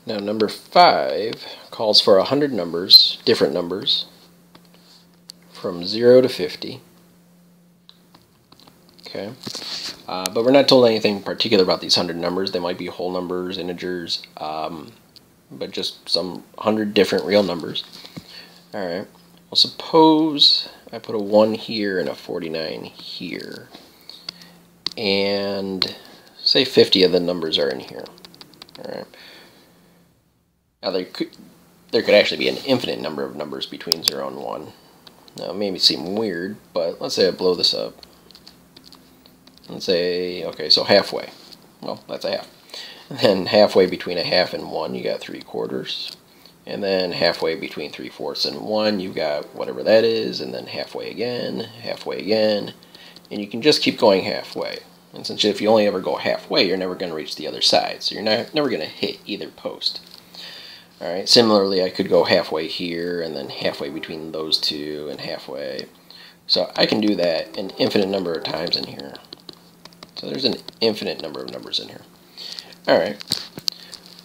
Now number 5 calls for 100 numbers, different numbers, from 0 to 50. Okay, but we're not told anything particular about these 100 numbers. They might be whole numbers, integers, but just some 100 different real numbers. Alright, well suppose I put a 1 here and a 49 here, and say 50 of the numbers are in here. Alright. Now there could actually be an infinite number of numbers between 0 and 1. Now it may seem weird, but let's say I blow this up. Let's say, okay, so halfway. Well, that's a half. And then halfway between a half and 1, you got 3/4. And then halfway between 3/4 and 1, you got whatever that is, and then halfway again, and you can just keep going halfway. And since if you only ever go halfway, you're never going to reach the other side, so you're never going to hit either post. Alright, similarly, I could go halfway here, and then halfway between those two, and halfway. So I can do that an infinite number of times in here. So there's an infinite number of numbers in here. Alright,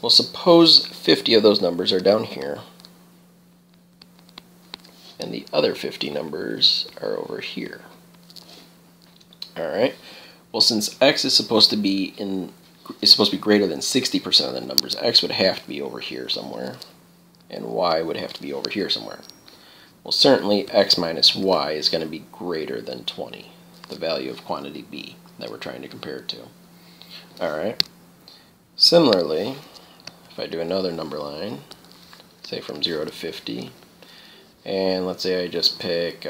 well suppose 50 of those numbers are down here, and the other 50 numbers are over here. Alright, well since x is supposed to be greater than 60% of the numbers, x would have to be over here somewhere, and y would have to be over here somewhere. Well certainly x minus y is going to be greater than 20, the value of quantity b that we're trying to compare it to. Alright, similarly, if I do another number line, say from 0 to 50, and let's say I just pick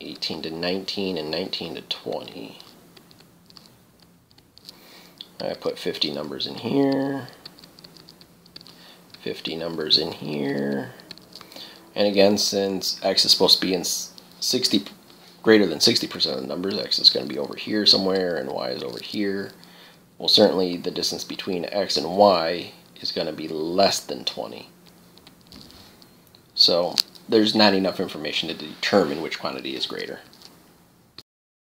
18 to 19 and 19 to 20. I put 50 numbers in here, 50 numbers in here, and again, since x is supposed to be in greater than 60% of the numbers, x is going to be over here somewhere, and y is over here. Well, certainly the distance between x and y is going to be less than 20. So there's not enough information to determine which quantity is greater.